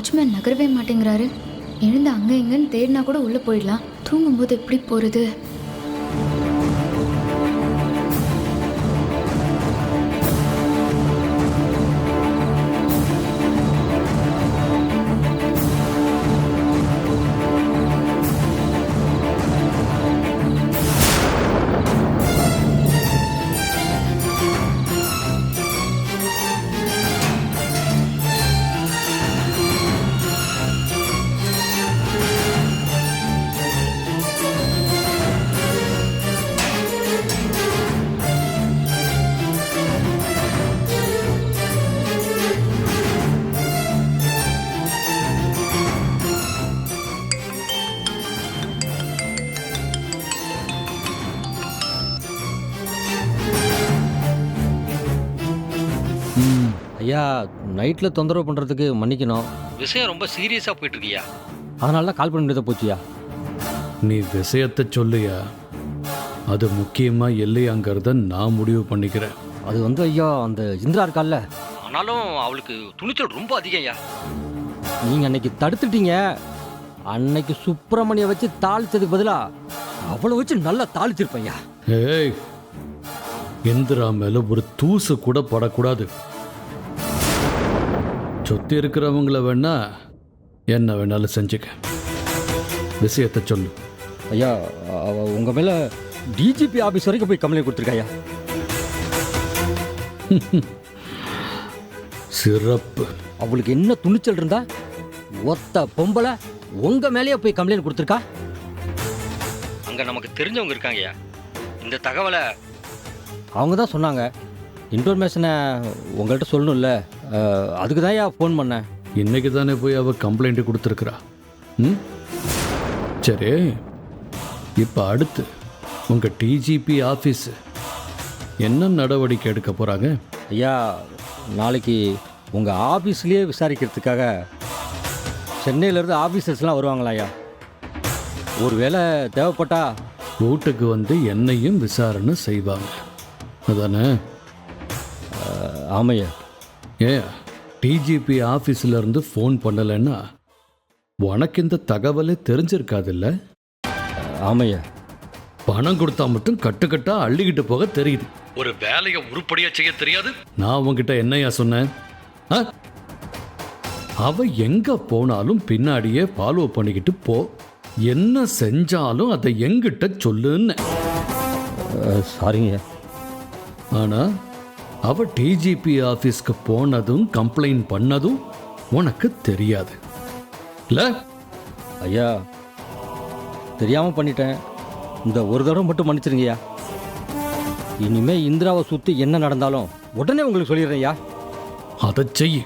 Watchman நகரவே மாட்டேங்கிறாரு. எழுந்து அங்கே இங்கன்னு தேடினா கூட உள்ளே போயிடலாம். தூங்கும்போது எப்படி போகிறது? ஐயா, நைட்டில் தொந்தரவு பண்ணுறதுக்கு மன்னிக்கணும். விஷயம் ரொம்ப சீரியஸாக போயிட்டுருக்கியா, அதனால தான் கால் பண்ணிட்டு போச்சியா. நீ விஷயத்தை சொல்லுயா. அது முக்கியமாக இல்லையாங்கிறத நான் முடிவு பண்ணிக்கிறேன். அது வந்து ஐயா, அந்த இந்திரா இருக்கால்ல, ஆனாலும் அவளுக்கு துணிச்சல் ரொம்ப அதிகம் ஐயா. நீங்கள் அன்னைக்கு தடுத்துட்டீங்க. அன்னைக்கு சுப்பிரமணியை வச்சு தாளிச்சதுக்கு பதிலாக அவளை வச்சு நல்லா தாளிச்சிருப்பேன் ஐயா. ஏய், இந்திரா மேலே ஒரு தூசு கூட படக்கூடாது. சுற்றி இருக்கிறவங்கள வேணா என்ன வேணாலும் செஞ்சுக்க. விஷயத்தை சொல்லு. ஐயா, அவ உங்கள் மேலே டிஜிபி ஆஃபீஸ் வரைக்கும் போய் கம்ப்ளைண்ட் கொடுத்துருக்காயா. சிறப்பு. அவளுக்கு என்ன துணிச்சல் இருந்தா ஒத்த பொம்பளை உங்கள் மேலேயே போய் கம்ப்ளைண்ட் கொடுத்துருக்கா. அங்கே நமக்கு தெரிஞ்சவங்க இருக்காங்கய்யா. இந்த தகவலை அவங்க தான் சொன்னாங்க. இன்ஃபர்மேஷனை உங்கள்கிட்ட சொல்லணும்ல, அதுக்கு தான் ஃபோன் பண்ணேன். இன்னைக்கு தானே போய் அவள் கம்ப்ளைண்ட் கொடுத்துருக்குறா. ம், சரி. இப்போ அடுத்து உங்கள் டிஜிபி ஆஃபீஸ் என்ன நடவடிக்கை எடுக்க போகிறாங்க? ஐயா, நாளைக்கு உங்கள் ஆஃபீஸ்லேயே விசாரிக்கிறதுக்காக சென்னையிலேருந்து ஆஃபீஸர்ஸ்லாம் வருவாங்களா ஐயா. ஒரு வேளை தேவைப்பட்டா வீட்டுக்கு வந்து என்னையும் விசாரணை செய்வாங்க, அதானே? ஆமையா. ஏன் டிஜிபி ஆஃபீஸ்லேருந்து ஃபோன் பண்ணலைன்னா உனக்கு இந்த தகவலே தெரிஞ்சிருக்காதுல்ல? ஆமையா. பணம் கொடுத்தா மட்டும் கட்டுக்கட்டா அள்ளிக்கிட்டு போக தெரியுது, ஒரு வேலையை உருப்படியா செய்ய தெரியாது. நான் உங்ககிட்ட என்னையா சொன்னேன்? அவ எங்க போனாலும் பின்னாடியே ஃபாலோ பண்ணிக்கிட்டு போ, என்ன செஞ்சாலும் அதை எங்கிட்ட சொல்லுன்னு. சாரிங்க. ஆனா அவ டிஜிபி ஆஃபீஸ்க்கு போனதும் கம்ப்ளைண்ட் பண்ணதும் உனக்கு தெரியாது இல்ல? ஐயா, தெரியாமல் பண்ணிட்டேன். இந்த ஒரு தடவை மட்டும் மன்னிச்சிருங்கய்யா. இனிமே இந்திராவை சுற்றி என்ன நடந்தாலும் உடனே உங்களுக்கு சொல்லிடுறேன் ஐயா. அதை செய்.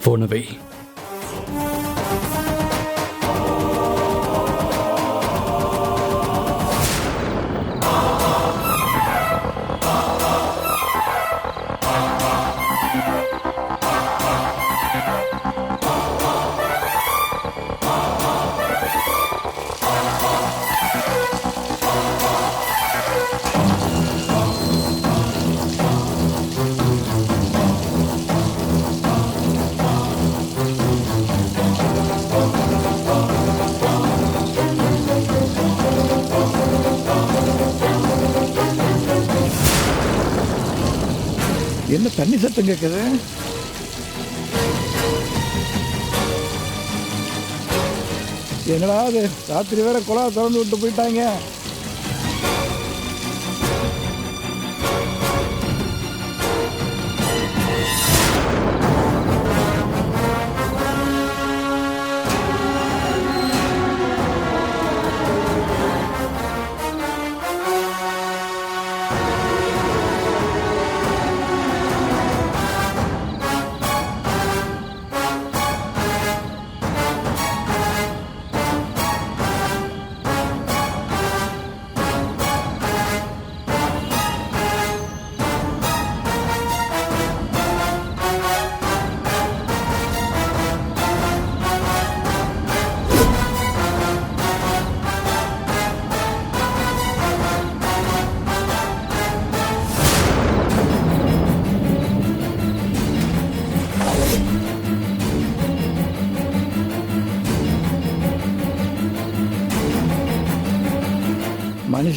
போன வை. என்ன தண்ணி சத்தம் கேட்குது? என்னடா அது, ராத்திரி வேற குழா திறந்து விட்டு போயிட்டாங்க.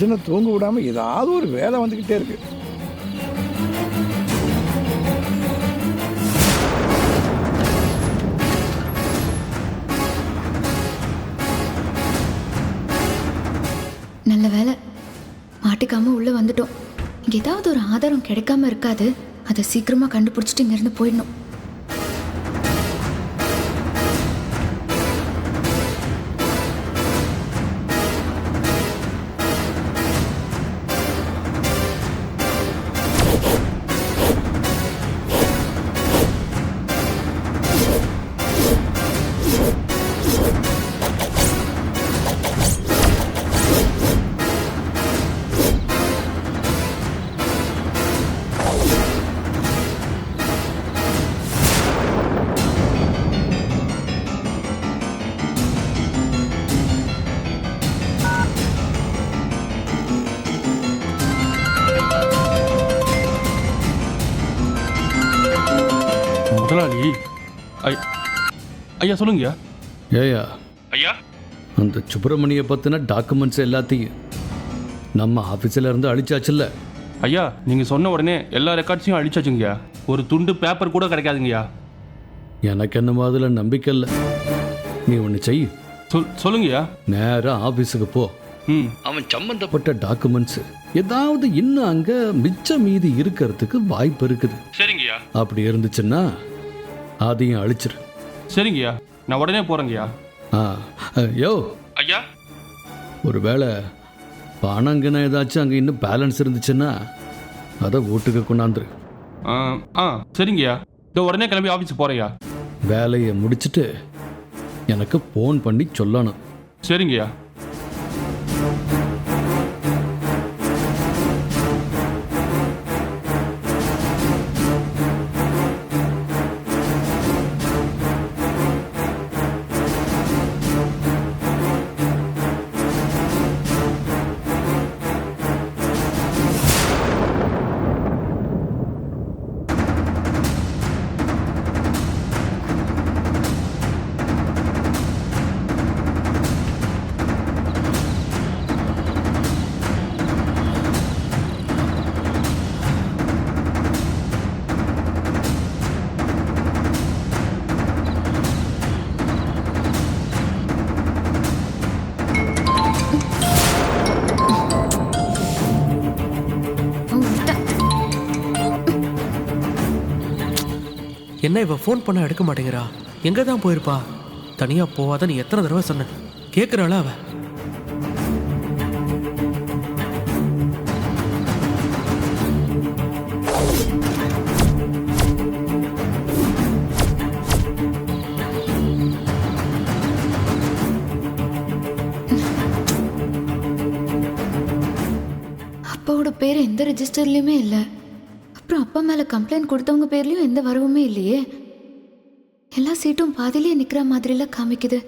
மனுஷனை தூங்க விடாம ஏதாவது ஒரு வேலை வந்துக்கிட்டே இருக்கு. நல்ல வேலை மாட்டிக்காம உள்ள வந்துட்டோம். இங்க ஏதாவது ஒரு ஆதாரம் கிடைக்காம இருக்காது. அதை சீக்கிரமா கண்டுபிடிச்சிட்டு இங்கிருந்து போயிடணும். முதலாளி, ஐயா சொல்லுங்கய்யா. ஏயா ஐயா, அந்த சுப்பிரமணியை பற்றின டாக்குமெண்ட்ஸ் எல்லாத்தையும் நம்ம ஆஃபீஸில் இருந்து அழிச்சாச்சுல்ல? ஐயா நீங்க சொன்ன உடனே எல்லா ரெக்கார்ட்ஸையும் அழிச்சாச்சுங்கய்யா. ஒரு துண்டு பேப்பர் கூட கிடைக்காதுங்கய்யா. எனக்கு என்னமோ அதில் நம்பிக்கை இல்லை. நீ ஒன்று செய், சொல்லுங்கய்யா. நேராக ஆஃபீஸுக்கு போ. அவன் சம்பந்தப்பட்ட டாக்குமெண்ட்ஸ் ஏதாவது இன்னும் அங்கே மிச்சம் மீதி இருக்கிறதுக்கு வாய்ப்பு இருக்குது. சரிங்கய்யா. அப்படி இருந்துச்சுன்னா அதையும் அழிச்சிரு. சரிங்கய்யா, நான் உடனே போறேங்கய்யா. யோ ஐயா, ஒருவேளை பணங்கின ஏதாச்சும் அங்கே இன்னும் பேலன்ஸ் இருந்துச்சுன்னா அதை வீட்டுக்கு கொண்டாந்துரு. சரிங்கய்யா, இதோ உடனே கிளம்பி ஆஃபீஸுக்கு போறேயா. வேலையை முடிச்சுட்டு எனக்கு ஃபோன் பண்ணி சொல்லணும். சரிங்கய்யா. என்ன இவ ஃபோன் பண்ண எடுக்க மாட்டேங்கிறா? எங்கே தான் போயிருப்பா? தனியாக போவாத நீ எத்தனை தடவை சொன்ன? கேட்குறாளா அவ? அப்பாவோட பேர் எந்த ரெஜிஸ்டர்லையுமே இல்லை. அப்புறம் அப்பா மேலே கம்ப்ளைண்ட் கொடுத்தவங்க பேர்லையும் எந்த வரவுமே இல்லையே. எல்லா சீட்டும் பாதிலேயே நிற்கிற மாதிரிலாம் காமிக்குது.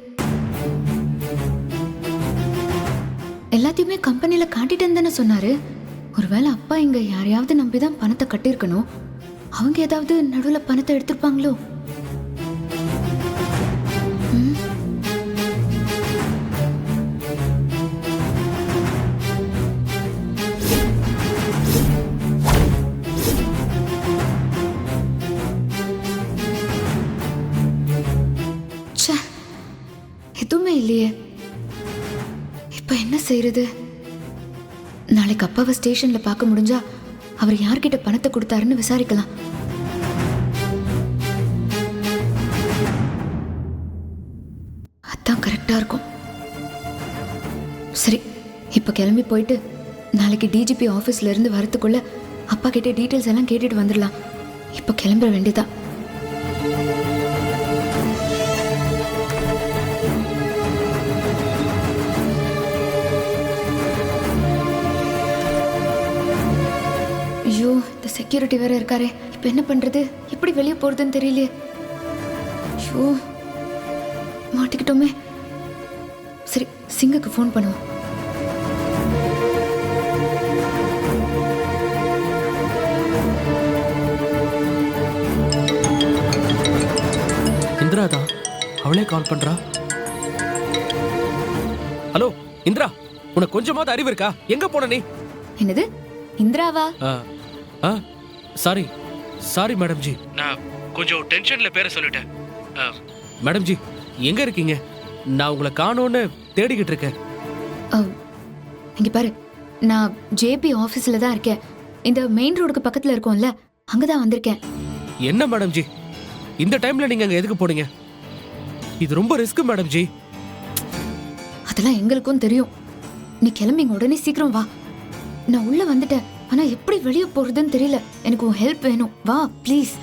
எல்லாத்தையுமே கம்பெனியில் காட்டிட்டேன்னு தானே சொன்னார். ஒருவேளை அப்பா இங்கே யாரையாவது நம்பி தான் பணத்தை கட்டியிருக்கணும். அவங்க ஏதாவது நடுவில் பணத்தை எடுத்திருப்பாங்களோ? எதுவுமே இல்லையே. இப்ப என்ன செய்யறது? நாளைக்கு அப்பாவை ஸ்டேஷன்ல பார்க்க முடிஞ்சா அவர் யார்கிட்ட பணத்தை கொடுத்தாருன்னு விசாரிக்கலாம். அதான் கரெக்டா இருக்கும். சரி, இப்ப கிளம்பி போயிட்டு நாளைக்கு டிஜிபி ஆபீஸ்ல இருந்து வரத்துக்குள்ள அப்பா கிட்ட டீட்டெயில்ஸ் எல்லாம் கேட்டுட்டு வந்துடலாம். இப்ப கிளம்புற வேண்டியதான். ஐயோ, இந்த செக்யூரிட்டி வேற இருக்காரே. இப்ப என்ன பண்றது? எப்படி வெளியே போறதுன்னு தெரியலையே. ஐயோ, மாட்டிக்கிட்டோமே. சரி, சிங்குக்கு ஃபோன் பண்ணுவோம். இந்திரா தான், அவளே கால் பண்றா. ஹலோ இந்திரா, உனக்கு கொஞ்சமாவது அறிவு இருக்கா? எங்க போன நீ? என்னது இந்திராவா? சாரி சாரி மேடம் ஜி, நான் கொஞ்சம் டென்ஷன்ல பேரை சொல்லிட்டேன். மேடம் ஜி எங்க இருக்கீங்க? நான் உங்களை காணோன்னு தேடிக்கிட்டு இருக்கேன். இங்க பாரு, நான் ஜேபி ஆபீஸ்ல தான் இருக்கேன். இந்த மெயின் ரோடுக்கு பக்கத்துல இருக்கோம்ல, அங்கதான் வந்திருக்கேன். என்ன மேடம் ஜி இந்த டைம்ல நீங்க அங்க எதுக்கு போனீங்க? இது ரொம்ப ரிஸ்க் மேடம் ஜி. அதெல்லாம் எங்களுக்கும் தெரியும். நீ கிளம்பிங்க, உடனே சீக்கிரம் வா. நான் உள்ள வந்துட்டேன், ஆனா எப்படி வெளியே போறதுன்னு தெரியல. எனக்கு உன் ஹெல்ப் வேணும், வா ப்ளீஸ்.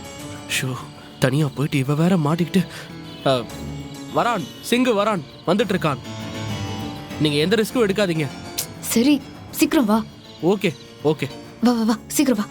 ஷோ, தனியா போயிட்டு இவ வேற மாட்டிக்கிட்டு. வரான், சிங்கு வரான், வந்துட்டு இருக்கான். நீங்க எந்த ரிஸ்க்கும் எடுக்காதீங்க. சரி சீக்கிரம் வா. ஓகே ஓகே, வா வா வா சீக்கிரம் வா.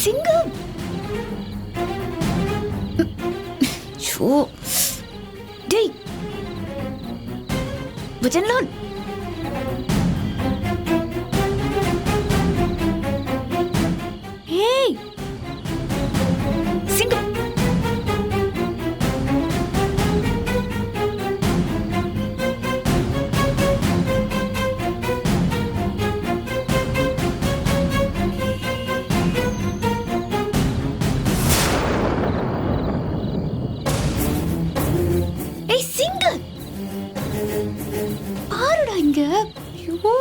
சிங்கம், ஷோ டேய் வஜன்லால். ஏய் சிங்கம், ஏய் சிங்கம் பாருடா இங்க. ஐயோ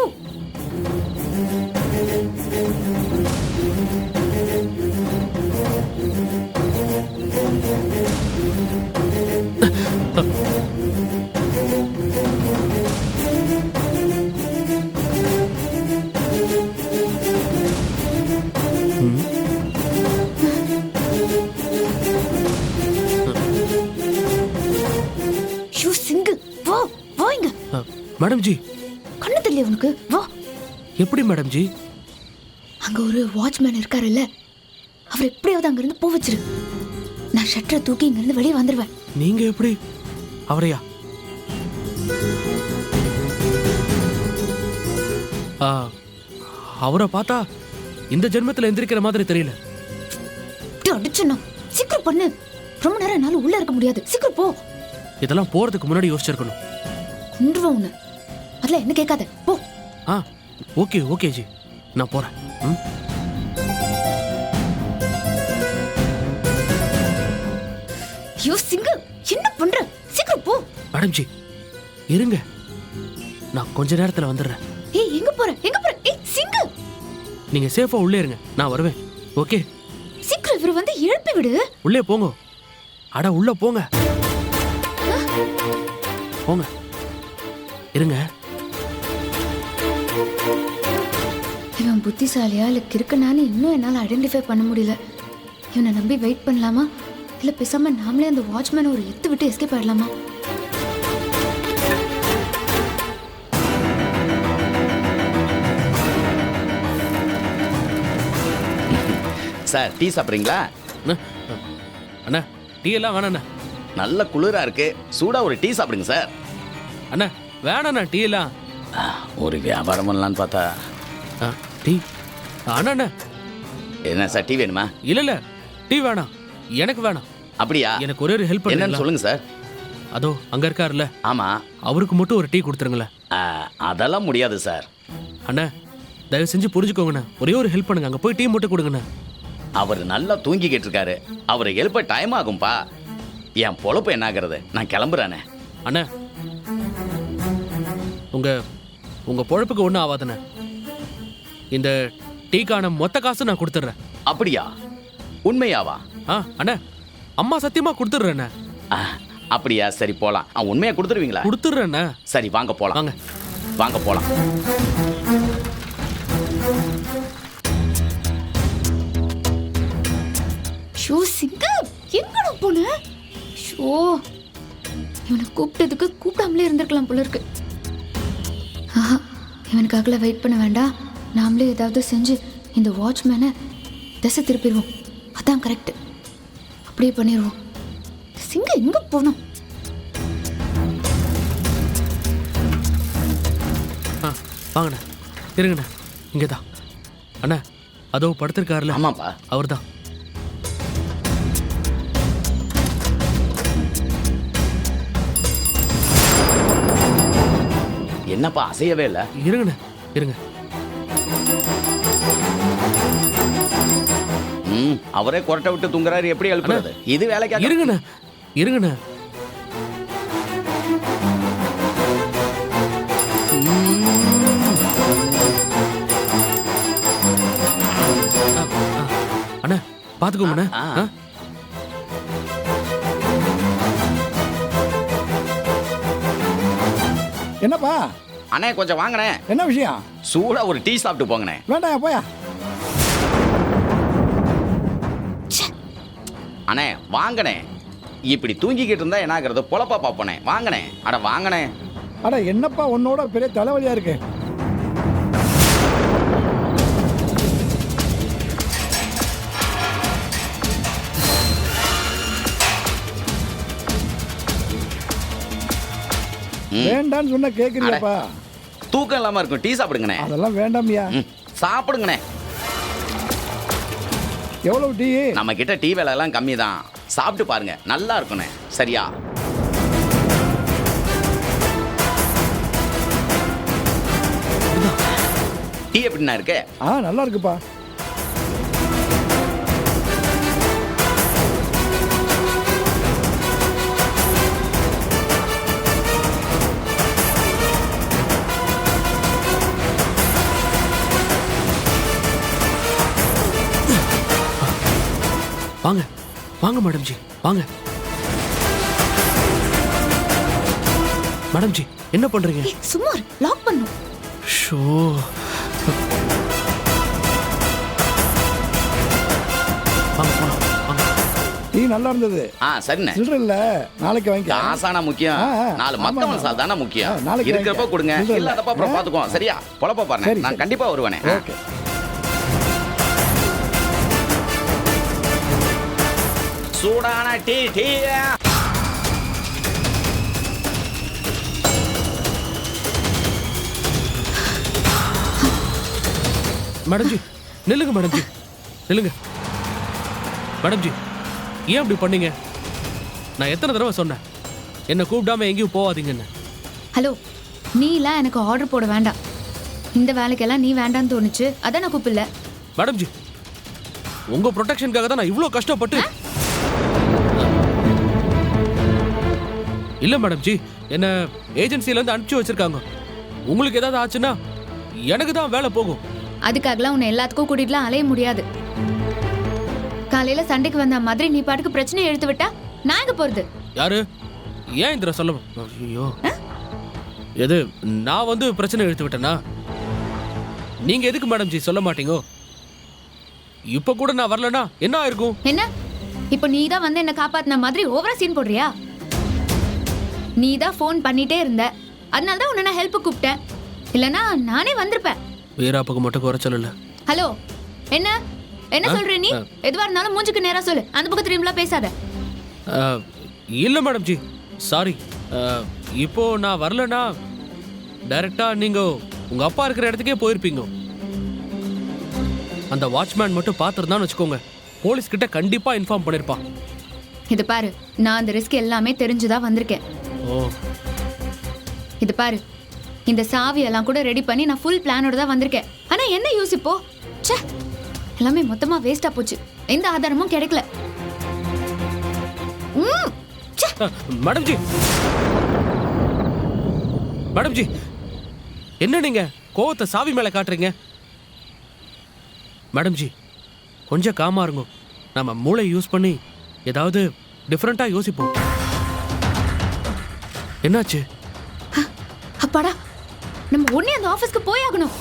ஷோ சிங்கு, வா வா இங்க. மேடம் ஜி கண்ணு தெரியல உனக்கு? வா. எப்படி மேடம் ஜி? அங்க ஒரு வாட்ச்மேன் இருக்காருல்ல, அவர் எப்படியாவது அங்க இருந்து போ வச்சிரு. நான் ஷட்டரை தூக்கி இங்க இருந்து வெளியே வந்துருவேன். நீங்க எப்படி? அவரையா? அவரை பார்த்தா இந்த ஜென்மத்துல எந்திரிக்கிற மாதிரி தெரியல. அடிச்சுன்னா சீக்கிரம் பண்ணு. ரொம்ப நேரம் என்னால உள்ள இருக்க முடியாது. சீக்கிரம் போ. இதெல்லாம் போறதுக்கு முன்னாடி யோசிச்சிருக்கணும். கொன்றுவேன் உன்னை. அதுல என்ன கேட்காத, போ. ஓகே ஓகே ஜி, நான் போறேன். ஐயோ சிங்கு, என்ன பண்ற? சீக்கிரம் போ. மேடம் ஜி இருங்க, நான் கொஞ்ச நேரத்துல வந்துடுறேன். ஏய் எங்க போற? எங்க போற? ஏய் சிங்கு, நீங்க சேஃபா உள்ளே இருங்க, நான் வருவேன். ஓகே சீக்கிரம் இவரு வந்து எழுப்பி விடு. உள்ளே போங்க. அட உள்ள போங்க போங்க. இருங்க. இவன் புத்திசாலியா இல்ல கிறுக்கனான்னு இன்னும் என்னால ஐடென்டிஃபை பண்ண முடியல. இவனை நம்பி வெயிட் பண்ணலாமா, இல்ல பேசாம நாமளே அந்த வாட்ச்மேனை ஒரு எத்து விட்டு எஸ்கேப் ஆயிடலாமா? சார் டீ சாப்பிட்றீங்களா? அண்ணா டீ எல்லாம் வேணாண்ணா. நல்ல குளிரா இருக்கு, சூடா ஒரு டீ சாப்பிடுங்க சார். அண்ணா வேணாண்ணா டீ எல்லாம். ஒரு வியாபாரம் பண்ணலான்னு பார்த்தா. டீ அண்ணா. என்ன சார், டீ வேணுமா? இல்ல இல்ல டீ வேணாம், எனக்கு வேணாம். அப்படியா? எனக்கு ஒரே ஒரு ஹெல்ப் என்னன்னு சொல்லுங்க சார். அதோ அங்க இருக்காருல்ல, ஆமா, அவருக்கு மட்டும் ஒரு டீ கொடுத்துருங்களேன். அதெல்லாம் முடியாது சார். அண்ணா தயவு செஞ்சு புரிஞ்சுக்கோங்கண்ணா, ஒரே ஒரு ஹெல்ப் பண்ணுங்க, அங்க போய் டீ மட்டும் கொடுங்கண்ணா. அவர் நல்லா தூங்கிக்கிட்டு இருக்காரு, அவரை எழுப்ப டைம் ஆகும்பா. என் பொழப்பு என்ன ஆகிறது? நான் கிளம்புறானே. அண்ணா உங்க உங்க பொழப்புக்கு ஒன்றும் ஆகாதுண்ணே. இந்த டீக்கான மொத்த காசு நான் கொடுத்துட்றேன். அப்படியா? உண்மையாவா? அண்ணா அம்மா சத்தியமா கொடுத்துட்றேண்ணே. அப்படியா? சரி போலாம். உண்மையா கொடுத்துருவீங்களா? கொடுத்துட்றேண்ணே. சரி வாங்க போலாம். வாங்க வாங்க போலாம். ஷோ சிங்கம் எங்கடா போன? ஷோ இவனை கூப்பிட்டதுக்கு கூப்பிடாமலே இருந்திருக்கலாம் போல இருக்கு. ஆஹா, இவனுக்காகல வெயிட் பண்ண வேண்டாம். நாமளே ஏதாவது செஞ்சு இந்த வாட்ச்மேனை திசை திருப்பிடுவோம். அதான் கரெக்ட். அப்படியே பண்ணிடுவோம். சிங்கம் எங்க போனோம்? வாங்கண்ணா, இருங்கண்ணா. இங்கே தான் அண்ணா, அதோ படுத்திருக்காருல. ஆமாப்பா, அவர் தான். என்னப்பா அசையவே இல்ல? இருங்கண்ணா, இருங்க. அவரே கொரட்டை விட்டு தூங்குறாரு, எப்படி எழுப்புறது? இது வேலைக்கு. இருங்கண்ணா, இருங்கண்ணா. அண்ணா பாத்துக்கோங்கண்ணா. என்னப்பா? அண்ணே கொஞ்சம் வாங்கண்ணே. என்ன விஷயம்? சூடா ஒரு டீ சாப்பிட்டு போங்கண்ணே. வேண்டாம் போயா. அண்ணே வாங்கண்ணே. இப்படி தூங்கிக்கிட்டு இருந்தா என்ன ஆகுறது? பொழப்பா பாப்பனே. வாங்கண்ணே. அட வாங்கண்ணே. அட என்னப்பா உன்னோட பெரிய தலைவலியா இருக்கு. வேண்டான்னு சொன்ன கேக்குறியாப்பா? தூக்கம் இல்லாம இருக்கும். டீ சாப்பிடுங்கண்ணே. அதெல்லாம் வேண்டாம்யா. சாப்பிடுங்கண்ணே. எவ்வளவு டீ? நம்ம கிட்ட டீ விலை எல்லாம் கம்மி தான். சாப்பிட்டு பாருங்க, நல்லா இருக்குண்ணே. சரியா? டீ எப்படின்னா இருக்கு? நல்லா இருக்குப்பா. வாங்க வாங்க மேடம் ஜி, வாங்க. மேடம் ஜி என்ன பண்றீங்க? சும்மா லாக் பண்ணும். ஷோ, வாங்க போலாம், வாங்க. டீ நல்லா இருந்தது. சரிண்ணே. சில்லற இல்ல, நாளைக்கு வாங்கி. காசானா முக்கியம், நாலு மத்த மனசால் தானே முக்கியம். நாளைக்கு இருக்கிறப்ப கொடுங்க, இல்லாதப்ப அப்புறம் பாத்துக்குவோம். சரியா? பொழப்ப பாருங்க. நான் கண்டிப்பா வருவேனே. ஓகே. சூடான டீ. டீ மேடம் ஜி நில்லுங்க. மேடம் ஜி நில்லுங்க. மேடம் ஜி ஏன் அப்படி பண்ணீங்க? நான் எத்தனை தடவை சொன்னேன் என்ன கூப்பிடாம எங்கேயும் போவாதீங்கன்னு. ஹலோ, நீலாம் எனக்கு ஆர்டர் போட வேண்டாம். இந்த வேலைக்கெல்லாம் நீ வேண்டான்னு தோணுச்சு, அதான் நான் கூப்பிடல. மேடம் ஜி உங்க ப்ரொடெக்ஷனுக்காக தான் நான் இவ்வளோ கஷ்டப்பட்டு. இல்ல மேடம் ஜி, என்ன ஏஜென்சில இருந்து அனுப்பிச்சு வச்சிருக்காங்க. உங்களுக்கு ஏதாவது ஆச்சுன்னா எனக்கு தான் வேலை போகும். அதுக்காகலாம் உன்னை எல்லாத்துக்கும் கூட்டிட்டுலாம் அலைய முடியாது. காலையில சண்டைக்கு வந்த மாதிரி நீ பாட்டுக்கு பிரச்சனையை எடுத்து விட்டா நான் எங்க போறது? யாரு? ஏன் இந்த சொல்ல? ஐயோ, எது நான் வந்து பிரச்சனை எடுத்து விட்டேனா? நீங்க எதுக்கு மேடம் ஜி சொல்ல மாட்டீங்க? இப்ப கூட நான் வரலனா என்ன ஆயிருக்கும்? என்ன இப்போ நீ தான் வந்து என்ன காப்பாத்தின மாதிரி ஓவரா சீன் போடுறியா? நீ தான் ஃபோன் பண்ணிட்டே இருந்த, அதனால தான் உன்னை நான் ஹெல்ப் கூப்பிட்டேன். இல்லனா நானே வந்திருப்பேன். வீராப்புக்கு மட்டும் குறைச்சல் இல்ல. ஹலோ, என்ன என்ன சொல்ற நீ? எதுவா இருந்தாலும் மூஞ்சுக்கு நேரா சொல்லு, அந்த பக்கம் திரும்பிலாம் பேசாத. இல்ல மேடம் ஜி, சாரி. இப்போ நான் வரலனா டைரக்டா நீங்க உங்க அப்பா இருக்கிற இடத்துக்கே போயிருப்பீங்க. அந்த வாட்ச்மேன் மட்டும் பாத்துருந்தான்னு வச்சுக்கோங்க, போலீஸ் கிட்ட கண்டிப்பா இன்ஃபார்ம் பண்ணிருப்பான். இது பாரு, நான் அந்த ரிஸ்க் எல்லாமே தெரிஞ்சுதான் வந்திருக்கேன். ஓ, இது பாரு, இந்த சாவியெல்லாம் கூட ரெடி பண்ணி நான் ஃபுல் பிளானோட தான் வந்திருக்கேன். ஆனா என்ன யூஸ் இப்போ? ச்சே, எல்லாமே மொத்தமா வேஸ்டா போச்சு. எந்த ஆதாரமும் கிடைக்கல. மேடம் ஜி, மேடம் ஜி என்ன நீங்க கோவத்தை சாவி மேல காட்டுறீங்க? மேடம் ஜி, கொஞ்சம் காமா இருங்க. நம்ம மூளை யூஸ் பண்ணி ஏதாவது டிஃப்ரெண்டா யோசிப்போம். என்னாச்சு? அப்பாடா, நம்ம உடனே அந்த ஆபீஸ்க்கு போய் ஆகணும்.